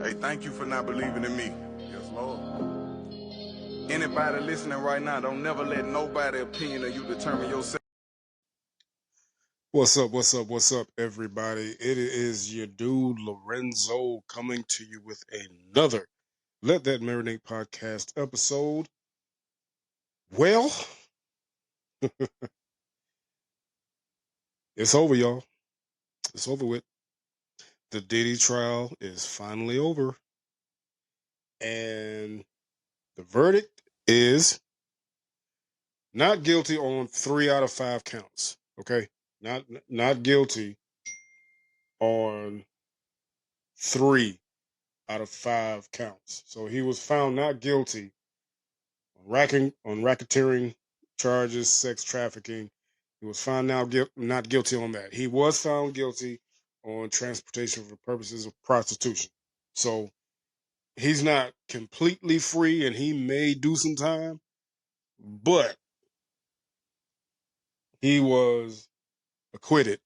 Hey, thank you for not believing in me. Yes, Lord. Anybody listening right now, don't never let nobody opinion of you determine yourself. What's up, everybody? It is your dude Lorenzo coming to you with another Let That Marinate podcast episode. Well, it's over, y'all. It's over with. The Diddy trial is finally over, and the verdict is not guilty on 3 out of 5 counts. Okay, not guilty on 3 out of 5 counts. So he was found not guilty on racketeering charges, sex trafficking. He was found not guilty on that. He was found guilty on transportation for purposes of prostitution. So he's not completely free, and he may do some time, but he was acquitted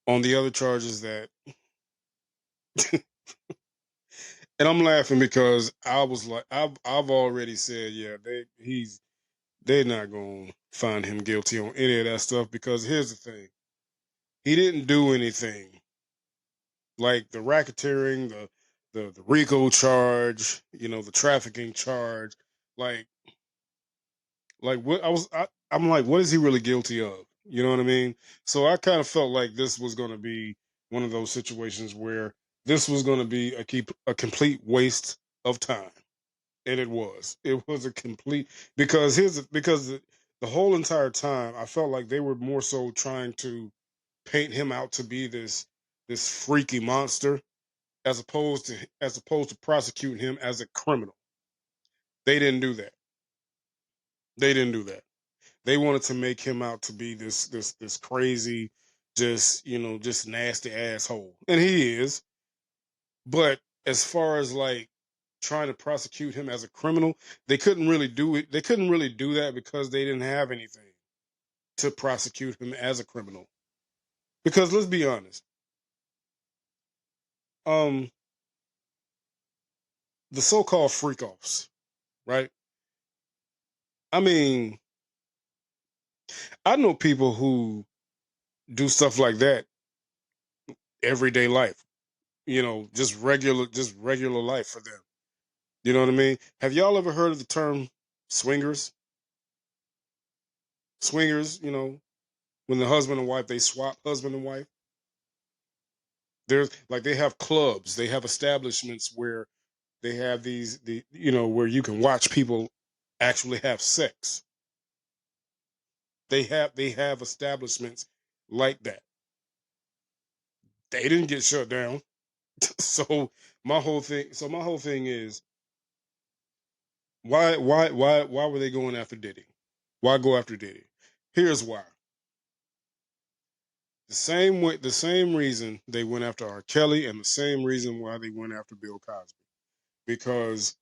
on the other charges that. And I'm laughing because I was like, I've already said, yeah, they're not gonna find him guilty on any of that stuff, because here's the thing. He didn't do anything like the racketeering, the RICO charge, the trafficking charge. Like what I'm like, what is he really guilty of? You know what I mean? So I kind of felt like this was going to be one of those situations where this was going to be a complete waste of time, and it was. It was a complete because the whole entire time I felt like they were more so trying to paint him out to be this freaky monster, as opposed to prosecuting him as a criminal. They didn't do that. They didn't do that. They wanted to make him out to be this crazy, just nasty asshole, and he is. But as far as like trying to prosecute him as a criminal, they couldn't really do it. They couldn't really do that because they didn't have anything to prosecute him as a criminal. Because let's be honest, um, the so-called freak offs, right? I mean, I know people who do stuff like that everyday life, just regular life for them. You know what I mean? Have y'all ever heard of the term swingers? Swingers, when the husband and wife, they swap husband and wife. There's like they have clubs, they have establishments where they have where you can watch people actually have sex. They have establishments like that. They didn't get shut down. So my whole thing is, why were they going after Diddy? Why go after Diddy? Here's why. The same reason they went after R. Kelly, and the same reason why they went after Bill Cosby. Because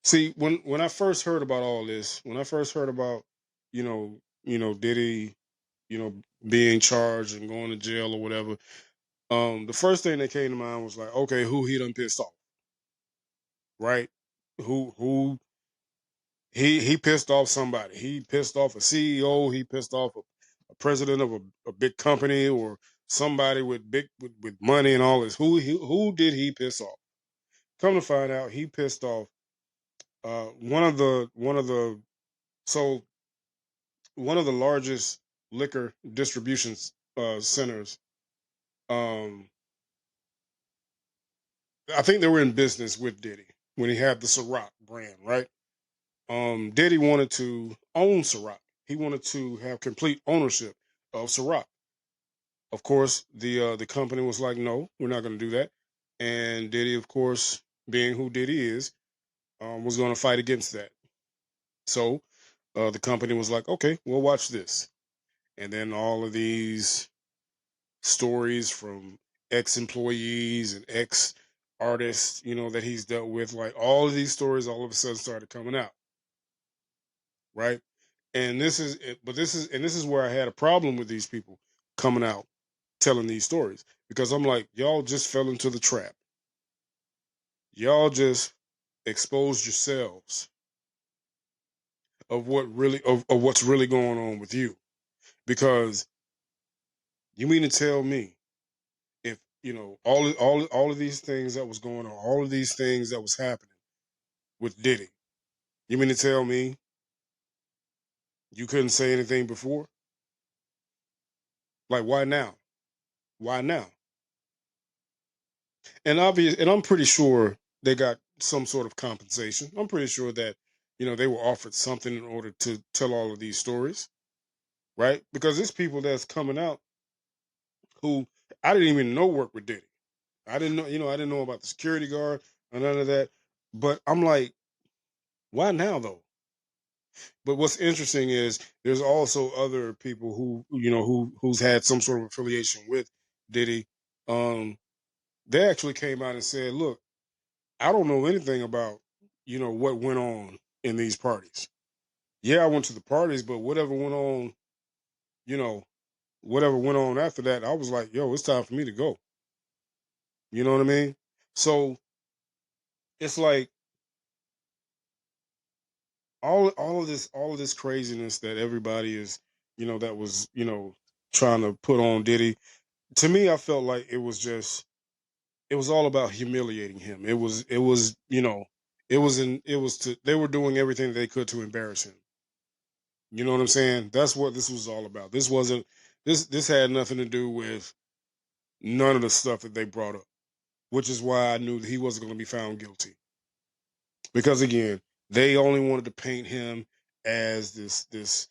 see, when I first heard about all this, when I first heard about, Diddy, being charged and going to jail or whatever, the first thing that came to mind was like, okay, who he done pissed off, right? Who he pissed off somebody. He pissed off a CEO. He pissed off a president of a big company, or somebody with money and all this. Who did he piss off? Come to find out, he pissed off one of the so one of the largest liquor distribution centers. Um, I think they were in business with Diddy when he had the Ciroc brand, right? Diddy wanted to own Ciroc. He wanted to have complete ownership of Ciroc. Of course, the company was like, "No, we're not going to do that." And Diddy, of course, being who Diddy is, was going to fight against that. So the company was like, "Okay, we'll watch this." And then all of these stories from ex-employees and ex-artists, that he's dealt with, like all of these stories, all of a sudden started coming out, right? And this is where I had a problem with these people coming out telling these stories, because I'm like, y'all just fell into the trap. Y'all just exposed yourselves of what's really going on with you. Because you mean to tell me, if all of these things that was going on, all of these things that was happening with Diddy, you mean to tell me you couldn't say anything before? Like, why now? Why now? And I'm pretty sure they got some sort of compensation. I'm pretty sure that they were offered something in order to tell all of these stories, right? Because there's people that's coming out who I didn't even know work with Diddy. I didn't know, I didn't know about the security guard or none of that. But I'm like, why now though? But what's interesting is there's also other people who's had some sort of affiliation with Diddy. Um, they actually came out and said, "Look, I don't know anything about what went on in these parties. Yeah, I went to the parties, but you know, whatever went on after that, I was like, yo, it's time for me to go. You know what I mean? So it's like all of this craziness that everybody is, that was, trying to put on Diddy. To me, I felt like it was all about humiliating him. They were doing everything they could to embarrass him. You know what I'm saying? That's what this was all about. This had nothing to do with none of the stuff that they brought up, which is why I knew that he wasn't going to be found guilty. Because again, they only wanted to paint him as this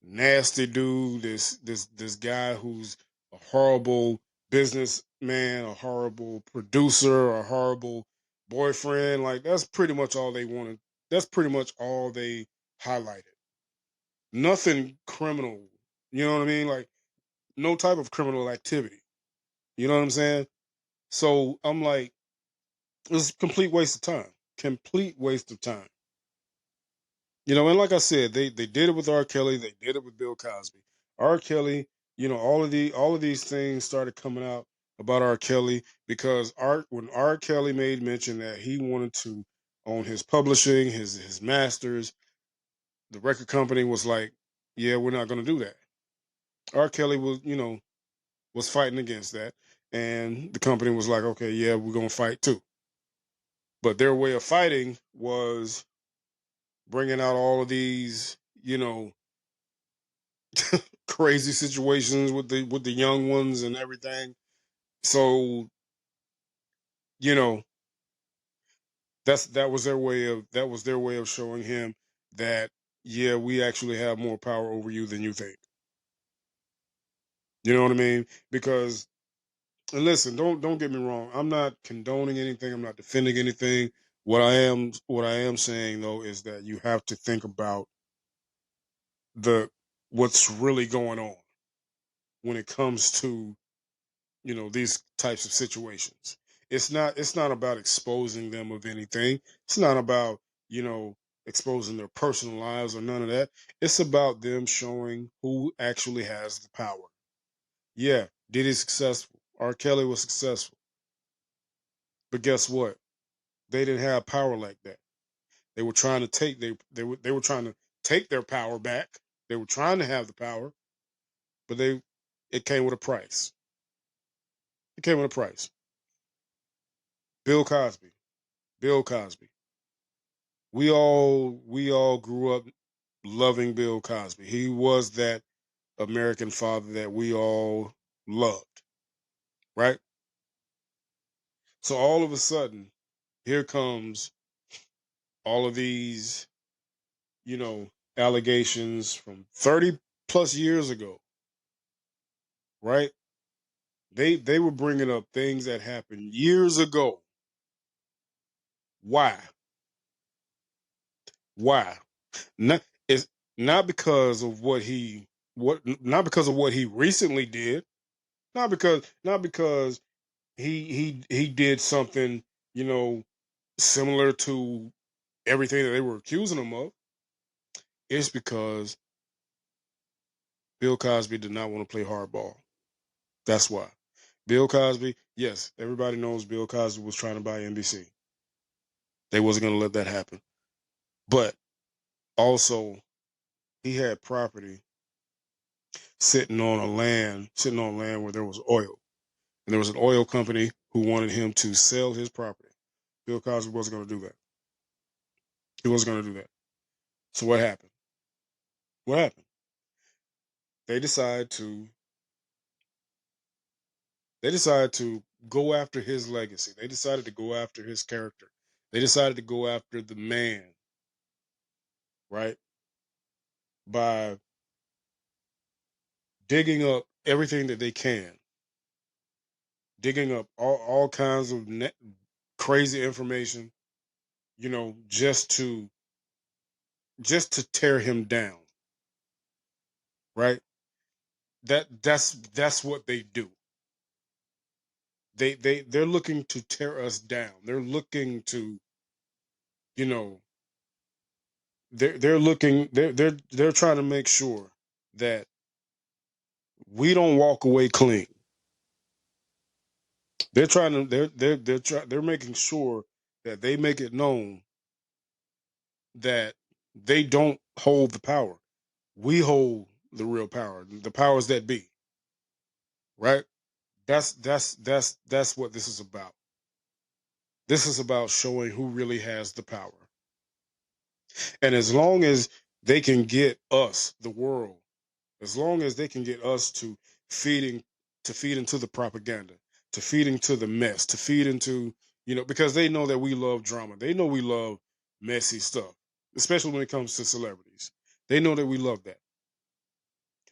nasty dude, this guy who's a horrible businessman, a horrible producer, a horrible boyfriend. Like that's pretty much all they wanted. That's pretty much all they highlighted. Nothing criminal. You know what I mean? Like no type of criminal activity. You know what I'm saying? So I'm like, it's a complete waste of time. Complete waste of time. And like I said, they did it with R. Kelly, they did it with Bill Cosby. R. Kelly, all of these things started coming out about R. Kelly because when R. Kelly made mention that he wanted to own his publishing, his masters, the record company was like, yeah, we're not going to do that. R. Kelly was fighting against that, and the company was like, okay, yeah, we're going to fight too. But their way of fighting was bringing out all of these, crazy situations with the young ones and everything. So, you know, that was their way of showing him that yeah, we actually have more power over you than you think. You know what I mean? Because and listen, don't get me wrong. I'm not condoning anything. I'm not defending anything. What I am saying though is that you have to think about the what's really going on when it comes to these types of situations. It's not about exposing them of anything. It's not about you know exposing their personal lives or none of that. It's about them showing who actually has the power. Yeah, Diddy successful. R. Kelly was successful, but guess what? They didn't have power like that. They were trying to they were trying to take their power back. They were trying to have the power, but it came with a price. It came with a price. Bill Cosby. Bill Cosby. We all grew up loving Bill Cosby. He was that American father that we all loved, right? So all of a sudden, here comes all of these, you know, allegations from 30 plus years ago, right? They were bringing up things that happened years ago. Why? Why? Not it's not because of not because of what he recently did, not because he did something, you know, similar to everything that they were accusing him of. It's because Bill Cosby did not want to play hardball. That's why. Bill Cosby, yes, everybody knows Bill Cosby was trying to buy NBC. They wasn't going to let that happen. But also, he had property sitting on land where there was oil. And there was an oil company who wanted him to sell his property. Bill Cosby wasn't going to do that. He wasn't going to do that. So what happened? What happened? They decided to go after his legacy. They decided to go after his character. They decided to go after the man, right? By digging up everything that they can, digging up all kinds of crazy information, just to tear him down, right? That's what they do. They're looking to tear us down. They're looking to, you know, they're trying to make sure that we don't walk away clean. They're making sure that they make it known that they don't hold the power. We hold the real power, the powers that be, right? That's what this is about. This is about showing who really has the power. And as long as they can get us, the world, as long as they can get us feeding to feed into the propaganda, to feed into the mess, to feed into, because they know that we love drama. They know we love messy stuff, especially when it comes to celebrities. They know that we love that.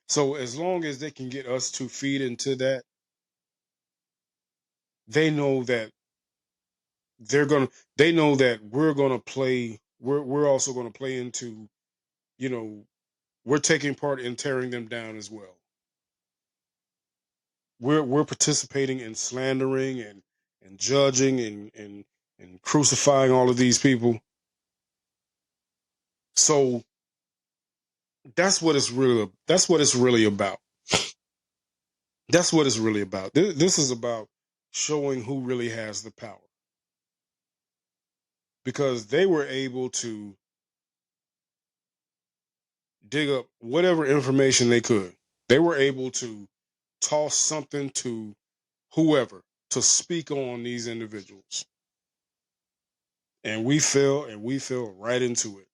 So as long as they can get us to feed into that, they know that they know that we're also gonna play into, you know, we're taking part in tearing them down as well. We're participating in slandering and judging and crucifying all of these people. So that's what it's really about. That's what it's really about. This is about showing who really has the power, because they were able to dig up whatever information they could. They were able to toss something to whoever to speak on these individuals. And we fell right into it.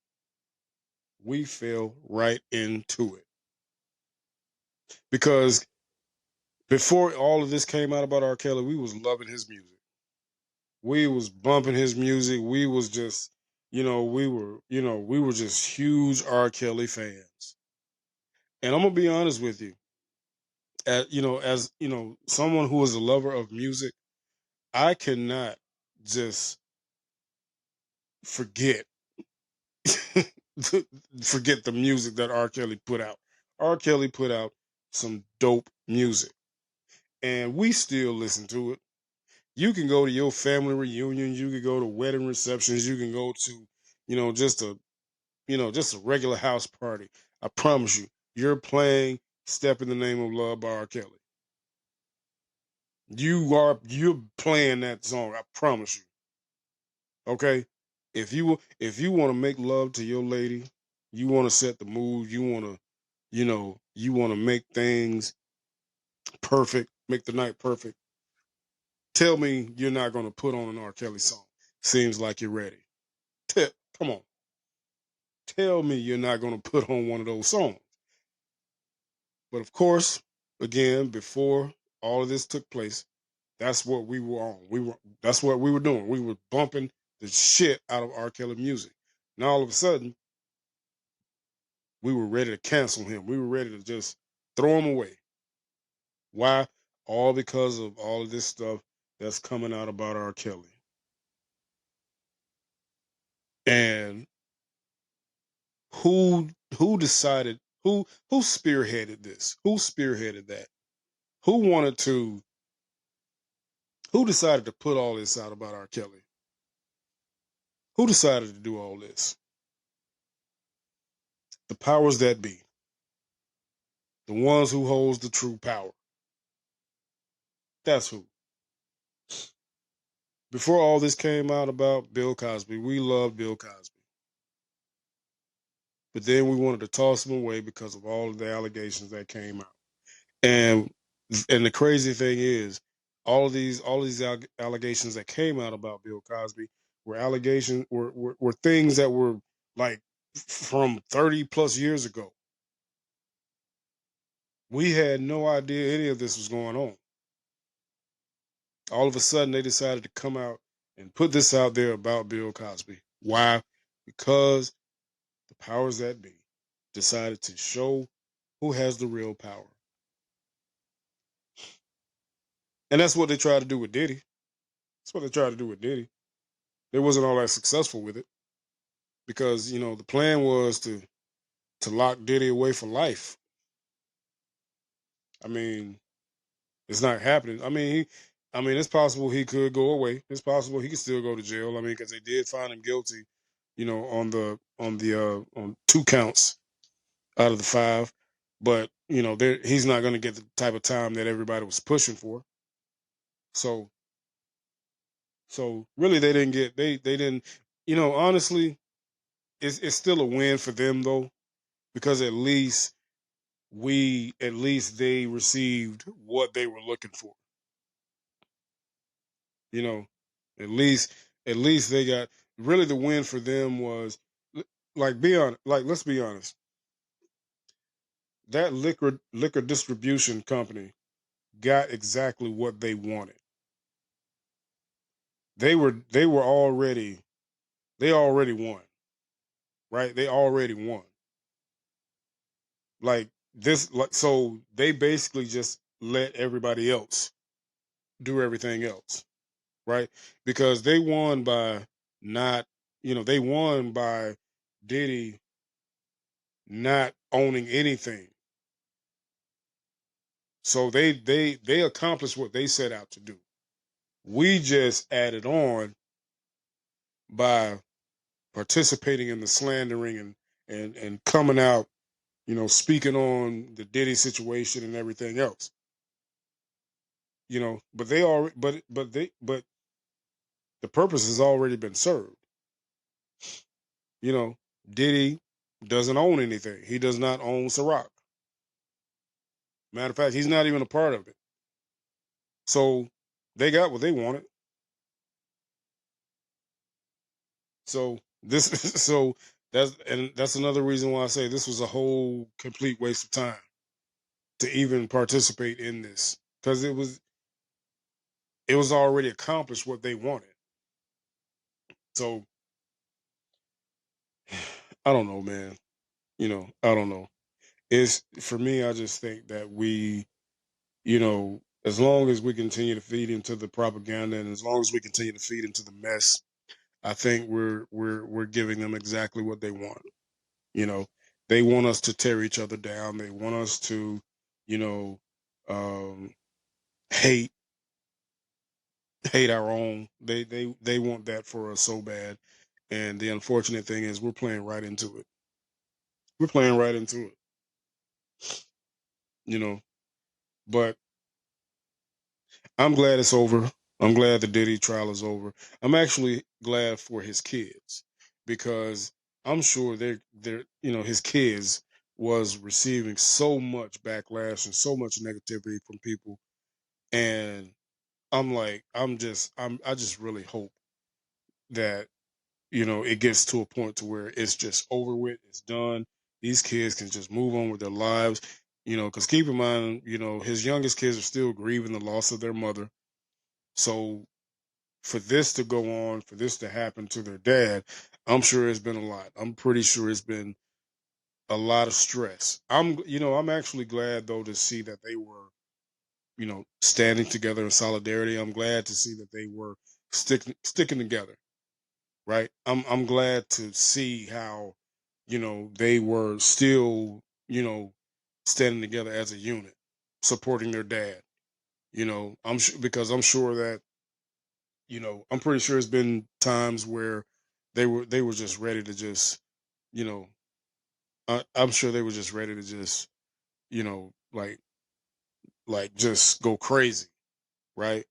We fell right into it. Because before all of this came out about R. Kelly, we was loving his music. We was bumping his music. We was just, we were just huge R. Kelly fans. And I'm gonna be honest with you, as someone who is a lover of music, I cannot just forget forget the music that R. Kelly put out. R. Kelly put out some dope music, and we still listen to it. You can go to your family reunions, you can go to wedding receptions, you can go to, just a regular house party. I promise you, you're playing "Step in the Name of Love" by R. Kelly. You're playing that song. I promise you. Okay, if you want to make love to your lady, you want to set the mood, you want to make things perfect, make the night perfect. Tell me you're not going to put on an R. Kelly song. Seems like you're ready. Come on, tell me you're not going to put on one of those songs. But of course, again, before all of this took place, that's what we were on. That's what we were doing. We were bumping the shit out of R. Kelly music. Now all of a sudden, we were ready to cancel him. We were ready to just throw him away. Why? All because of all of this stuff that's coming out about R. Kelly. And who decided who spearheaded this? Who spearheaded that? Who wanted to who decided to put all this out about R. Kelly? Who decided to do all this? The powers that be. The ones who holds the true power. That's who. Before all this came out about Bill Cosby, we loved Bill Cosby. But then we wanted to toss him away because of all of the allegations that came out. And the crazy thing is, all of these allegations that came out about Bill Cosby were allegations were things that were like from 30 plus years ago. We had no idea any of this was going on. All of a sudden, they decided to come out and put this out there about Bill Cosby. Why? Because the powers that be decided to show who has the real power. And that's what they tried to do with Diddy. That's what they tried to do with Diddy. They wasn't all that successful with it because, the plan was to lock Diddy away for life. I mean, it's not happening. It's possible he could go away. It's possible he could still go to jail. I mean, because they did find him guilty, on 2 counts out of the 5. But he's not going to get the type of time that everybody was pushing for. So, really, they didn't. Honestly, it's still a win for them though, because at least they received what they were looking for. You know, at least at least they got, really, the win for them was, let's be honest, that liquor distribution company got exactly what they wanted. They already won, right? They already won. So they basically just let everybody else do everything else, right? Because they won by not, they won by Diddy not owning anything. So they accomplished what they set out to do. We just added on by participating in the slandering and coming out, speaking on the Diddy situation and everything else. But they are but the purpose has already been served. You know, Diddy doesn't own anything. He does not own Ciroc. Matter of fact, he's not even a part of it. So they got what they wanted. So this so that's another reason why I say this was a whole complete waste of time to even participate in this, because it was already accomplished what they wanted. So I don't know, man. I don't know. It's for me, I just think that as long as we continue to feed into the propaganda and as long as we continue to feed into the mess, I think we're giving them exactly what they want. You know, they want us to tear each other down. They want us to, you know, um, hate hate our own. They want that for us so bad. And the unfortunate thing is, we're playing right into it. We're playing right into it. You know, but I'm glad it's over. I'm glad the Diddy trial is over. I'm actually glad for his kids, because I'm sure his kids was receiving so much backlash and so much negativity from people. And I just really hope that, it gets to a point to where it's just over with, it's done. These kids can just move on with their lives, because keep in mind, his youngest kids are still grieving the loss of their mother. So for this to go on, for this to happen to their dad, I'm sure it's been a lot. I'm pretty sure it's been a lot of stress. I'm actually glad though to see that they were, standing together in solidarity. I'm glad to see that they were sticking together, right? I'm glad to see how, they were still, standing together as a unit, supporting their dad. Because I'm sure that, I'm pretty sure it's been times where they were just ready to just, you know, I'm sure they were just ready to just, like just go crazy, right?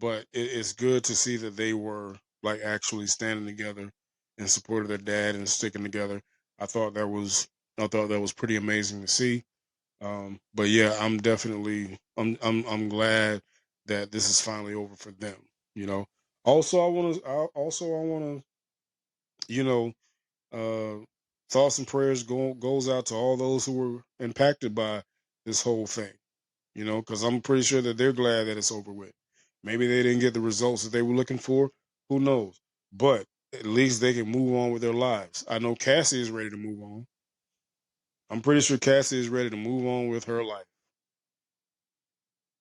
but it's good to see that they were like actually standing together in support of their dad and sticking together. I thought that was pretty amazing to see. But yeah, I'm glad that this is finally over for them. You know. I want to you know thoughts and prayers goes out to all those who were impacted by this whole thing. You know, because I'm pretty sure that they're glad that it's over with. Maybe they didn't get the results that they were looking for. Who knows? But at least they can move on with their lives. I know Cassie is ready to move on. I'm pretty sure Cassie is ready to move on with her life.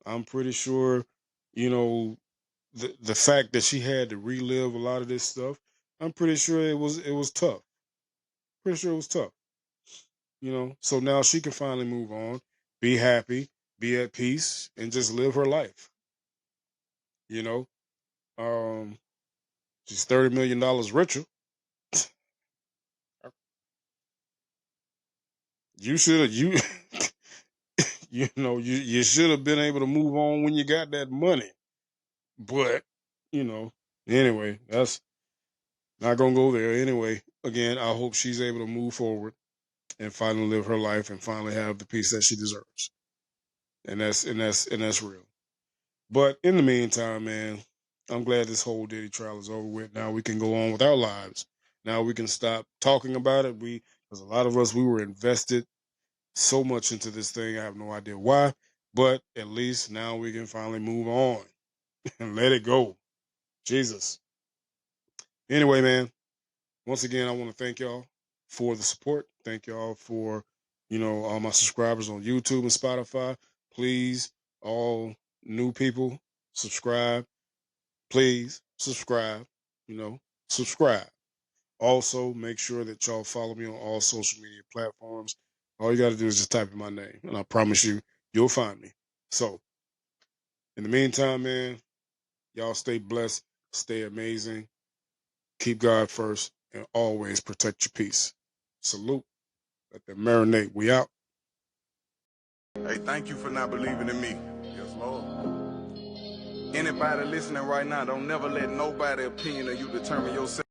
I'm pretty sure, you know, the fact that she had to relive a lot of this stuff. I'm pretty sure it was tough. Pretty sure it was tough. You know, so now she can finally move on, be happy, be at peace, and just live her life. You know, um, she's $30 million richer. You should have you should have been able to move on when you got that money. But you know, anyway, that's not gonna go there. Anyway, again, I hope she's able to move forward and finally live her life and finally have the peace that she deserves. And that's real. But in the meantime, man, I'm glad this whole Diddy trial is over with. Now we can go on with our lives. Now we can stop talking about it. Because a lot of us, we were invested so much into this thing. I have no idea why, but at least now we can finally move on and let it go. Jesus. Anyway, man, once again, I want to thank y'all for the support. Thank y'all for, all my subscribers on YouTube and Spotify. Please, all new people, subscribe. Please subscribe, subscribe. Also, make sure that y'all follow me on all social media platforms. All you got to do is just type in my name, and I promise you, you'll find me. So, in the meantime, man, y'all stay blessed, stay amazing, keep God first, and always protect your peace. Salute. Let them marinate. We out. Hey, thank you for not believing in me. Yes, Lord. Anybody listening right now, don't never let nobody opinion of you determine yourself.